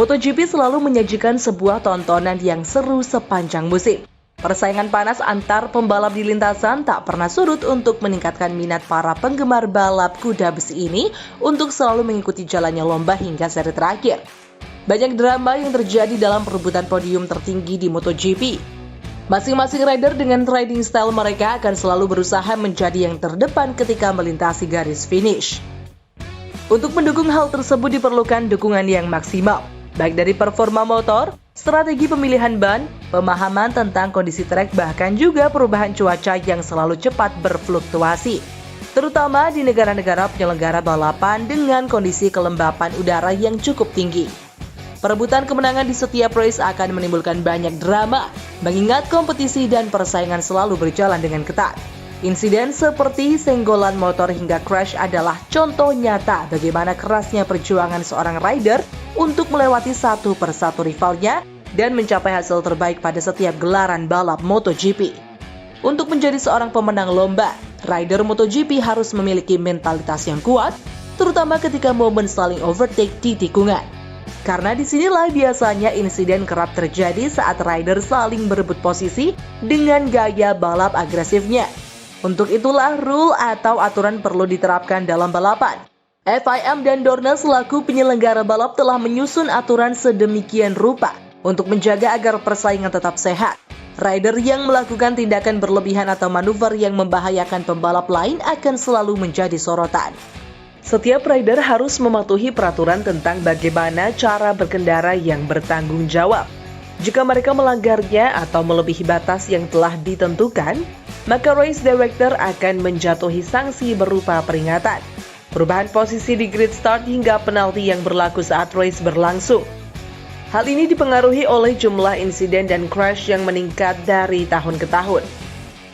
MotoGP selalu menyajikan sebuah tontonan yang seru sepanjang musim. Persaingan panas antar pembalap di lintasan tak pernah surut untuk meningkatkan minat para penggemar balap kuda besi ini untuk selalu mengikuti jalannya lomba hingga seri terakhir. Banyak drama yang terjadi dalam perebutan podium tertinggi di MotoGP. Masing-masing rider dengan riding style mereka akan selalu berusaha menjadi yang terdepan ketika melintasi garis finish. Untuk mendukung hal tersebut diperlukan dukungan yang maksimal, baik dari performa motor, strategi pemilihan ban, pemahaman tentang kondisi trek, bahkan juga perubahan cuaca yang selalu cepat berfluktuasi, terutama di negara-negara penyelenggara balapan dengan kondisi kelembapan udara yang cukup tinggi. Perebutan kemenangan di setiap race akan menimbulkan banyak drama, mengingat kompetisi dan persaingan selalu berjalan dengan ketat. Insiden seperti senggolan motor hingga crash adalah contoh nyata bagaimana kerasnya perjuangan seorang rider untuk melewati satu persatu rivalnya dan mencapai hasil terbaik pada setiap gelaran balap MotoGP. Untuk menjadi seorang pemenang lomba, rider MotoGP harus memiliki mentalitas yang kuat, terutama ketika momen saling overtake di tikungan. Karena disinilah biasanya insiden kerap terjadi saat rider saling berebut posisi dengan gaya balap agresifnya. Untuk itulah rule atau aturan perlu diterapkan dalam balapan. FIM dan Dorna selaku penyelenggara balap telah menyusun aturan sedemikian rupa untuk menjaga agar persaingan tetap sehat. Rider yang melakukan tindakan berlebihan atau manuver yang membahayakan pembalap lain akan selalu menjadi sorotan. Setiap rider harus mematuhi peraturan tentang bagaimana cara berkendara yang bertanggung jawab. Jika mereka melanggarnya atau melebihi batas yang telah ditentukan, maka race director akan menjatuhi sanksi berupa peringatan, perubahan posisi di grid start hingga penalti yang berlaku saat race berlangsung. Hal ini dipengaruhi oleh jumlah insiden dan crash yang meningkat dari tahun ke tahun.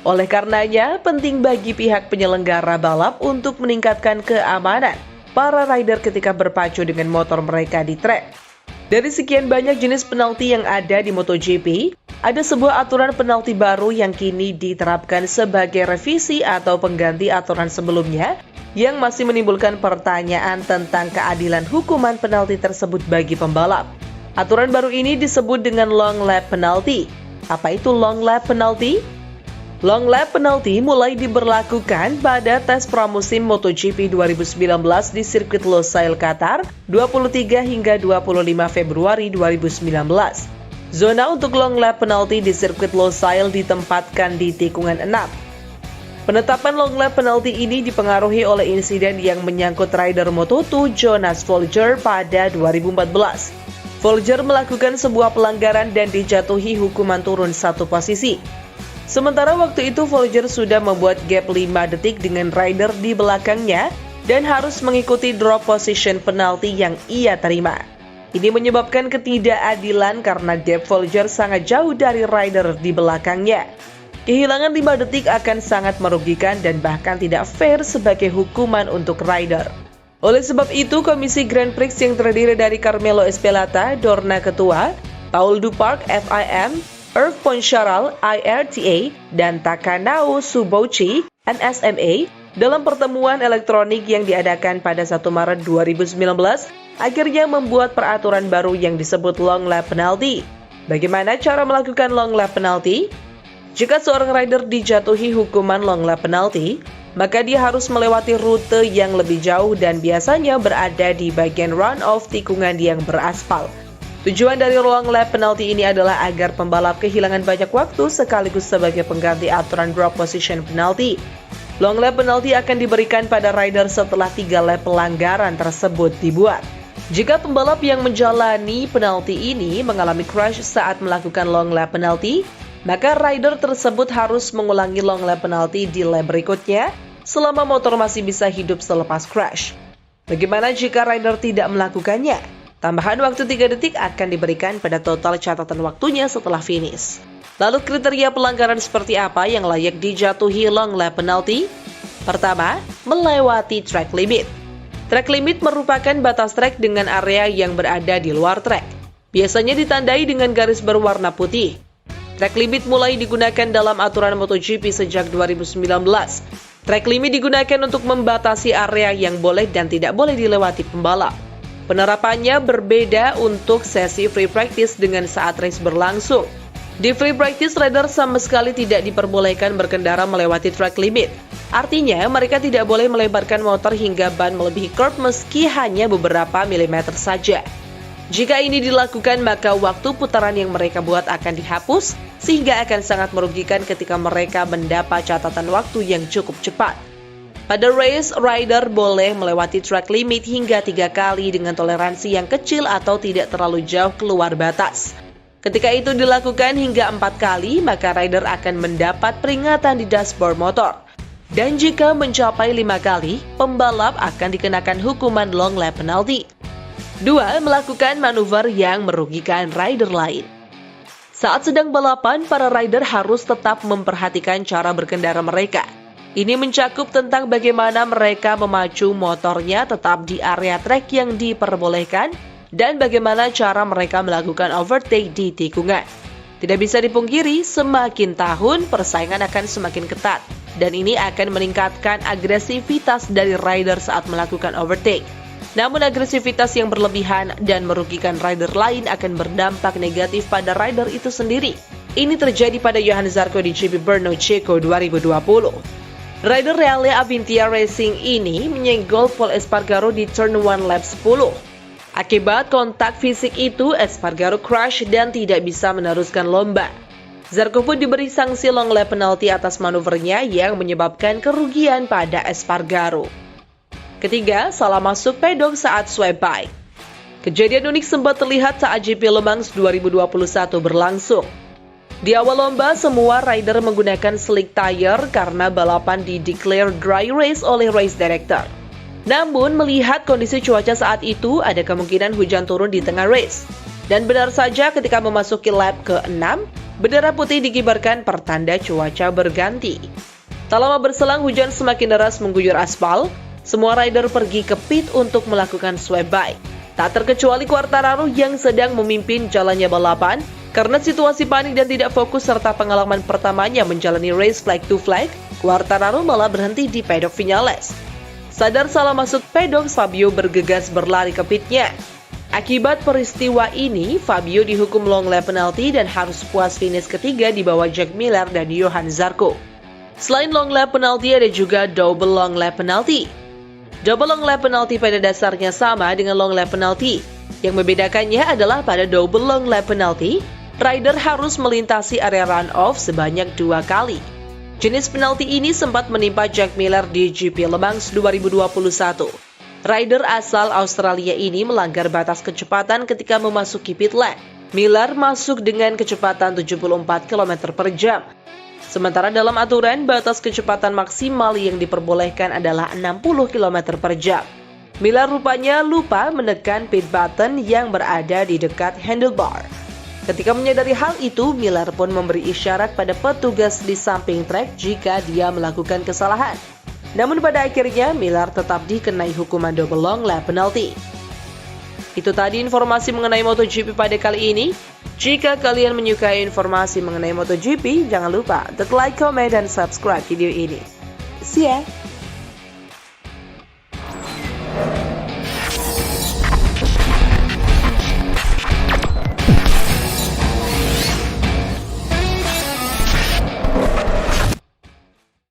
Oleh karenanya, penting bagi pihak penyelenggara balap untuk meningkatkan keamanan para rider ketika berpacu dengan motor mereka di trek. Dari sekian banyak jenis penalti yang ada di MotoGP, ada sebuah aturan penalti baru yang kini diterapkan sebagai revisi atau pengganti aturan sebelumnya yang masih menimbulkan pertanyaan tentang keadilan hukuman penalti tersebut bagi pembalap. Aturan baru ini disebut dengan long lap penalty. Apa itu long lap penalty? Long lap penalty mulai diberlakukan pada tes pramusim MotoGP 2019 di sirkuit Losail, Qatar, 23 hingga 25 Februari 2019. Zona untuk long lap penalty di sirkuit Losail ditempatkan di tikungan 6. Penetapan long lap penalty ini dipengaruhi oleh insiden yang menyangkut rider Moto2 Jonas Folger pada 2014. Folger melakukan sebuah pelanggaran dan dijatuhi hukuman turun satu posisi. Sementara waktu itu Folger sudah membuat gap 5 detik dengan rider di belakangnya dan harus mengikuti drop position penalti yang ia terima. Ini menyebabkan ketidakadilan karena gap Folger sangat jauh dari rider di belakangnya. Kehilangan 5 detik akan sangat merugikan dan bahkan tidak fair sebagai hukuman untuk rider. Oleh sebab itu, Komisi Grand Prix yang terdiri dari Carmelo Ezpeleta, Dorna Ketua, Paul Duparc, FIM, Irv Poncharal, IRTA, dan Takanao Subouchi, NSMA, dalam pertemuan elektronik yang diadakan pada 1 Maret 2019, akhirnya membuat peraturan baru yang disebut long lap penalty. Bagaimana cara melakukan long lap penalty? Jika seorang rider dijatuhi hukuman long lap penalty, maka dia harus melewati rute yang lebih jauh dan biasanya berada di bagian run-off tikungan yang beraspal. Tujuan dari long lap penalty ini adalah agar pembalap kehilangan banyak waktu sekaligus sebagai pengganti aturan drop position penalty. Long lap penalty akan diberikan pada rider setelah 3 lap pelanggaran tersebut dibuat. Jika pembalap yang menjalani penalti ini mengalami crash saat melakukan long lap penalty, maka rider tersebut harus mengulangi long lap penalty di lap berikutnya selama motor masih bisa hidup selepas crash. Bagaimana jika rider tidak melakukannya? Tambahan waktu 3 detik akan diberikan pada total catatan waktunya setelah finish. Lalu kriteria pelanggaran seperti apa yang layak dijatuhi long lap penalty? Pertama, melewati track limit. Track limit merupakan batas track dengan area yang berada di luar track. Biasanya ditandai dengan garis berwarna putih. Track limit mulai digunakan dalam aturan MotoGP sejak 2019. Track limit digunakan untuk membatasi area yang boleh dan tidak boleh dilewati pembalap. Penerapannya berbeda untuk sesi free practice dengan saat race berlangsung. Di free practice, rider sama sekali tidak diperbolehkan berkendara melewati track limit. Artinya, mereka tidak boleh melebarkan motor hingga ban melebihi curb meski hanya beberapa milimeter saja. Jika ini dilakukan, maka waktu putaran yang mereka buat akan dihapus, sehingga akan sangat merugikan ketika mereka mendapat catatan waktu yang cukup cepat. Pada race, rider boleh melewati track limit hingga 3 kali dengan toleransi yang kecil atau tidak terlalu jauh keluar batas. Ketika itu dilakukan hingga 4 kali, maka rider akan mendapat peringatan di dashboard motor. Dan jika mencapai 5 kali, pembalap akan dikenakan hukuman long lap penalty. 2. Melakukan manuver yang merugikan rider lain. Saat sedang balapan, para rider harus tetap memperhatikan cara berkendara mereka. Ini mencakup tentang bagaimana mereka memacu motornya tetap di area trek yang diperbolehkan dan bagaimana cara mereka melakukan overtake di tikungan. Tidak bisa dipungkiri, semakin tahun persaingan akan semakin ketat dan ini akan meningkatkan agresivitas dari rider saat melakukan overtake. Namun agresivitas yang berlebihan dan merugikan rider lain akan berdampak negatif pada rider itu sendiri. Ini terjadi pada Johan Zarco di GP Brno Ceko 2020. Rider Reale Avintia Racing ini menyenggol Pol Espargaro di turn 1 lap 10. Akibat kontak fisik itu, Espargaro crash dan tidak bisa meneruskan lomba. Zarco pun diberi sanksi long lap penalti atas manuvernya yang menyebabkan kerugian pada Espargaro. Ketiga, salah masuk pedok saat sweep by. Kejadian unik sempat terlihat saat GP Le Mans 2021 berlangsung. Di awal lomba, semua rider menggunakan slick tire karena balapan di-declare dry race oleh race director. Namun, melihat kondisi cuaca saat itu, ada kemungkinan hujan turun di tengah race. Dan benar saja ketika memasuki lap ke-6, bendera putih dikibarkan pertanda cuaca berganti. Tak lama berselang, hujan semakin deras mengguyur aspal. Semua rider pergi ke pit untuk melakukan sweep by. Tak terkecuali Quartararo yang sedang memimpin jalannya balapan. Karena situasi panik dan tidak fokus serta pengalaman pertamanya menjalani race flag to flag, Quartararo malah berhenti di paddock Viñales. Sadar salah masuk paddock, Fabio bergegas berlari ke pitnya. Akibat peristiwa ini, Fabio dihukum long lap penalty dan harus puas finish ketiga di bawah Jack Miller dan Johan Zarco. Selain long lap penalty, ada juga double long lap penalty. Double long lap penalty pada dasarnya sama dengan long lap penalty. Yang membedakannya adalah pada double long lap penalty, rider harus melintasi area runoff sebanyak 2 kali. Jenis penalti ini sempat menimpa Jack Miller di GP Le Mans 2021. Rider asal Australia ini melanggar batas kecepatan ketika memasuki pit lane. Miller masuk dengan kecepatan 74 km per jam. Sementara dalam aturan, batas kecepatan maksimal yang diperbolehkan adalah 60 km per jam. Miller rupanya lupa menekan pit button yang berada di dekat handlebar. Ketika menyadari hal itu, Miller pun memberi isyarat pada petugas di samping trek jika dia melakukan kesalahan. Namun pada akhirnya, Miller tetap dikenai hukuman double long lap penalty. Itu tadi informasi mengenai MotoGP pada kali ini. Jika kalian menyukai informasi mengenai MotoGP, jangan lupa untuk like, comment, dan subscribe video ini. See ya!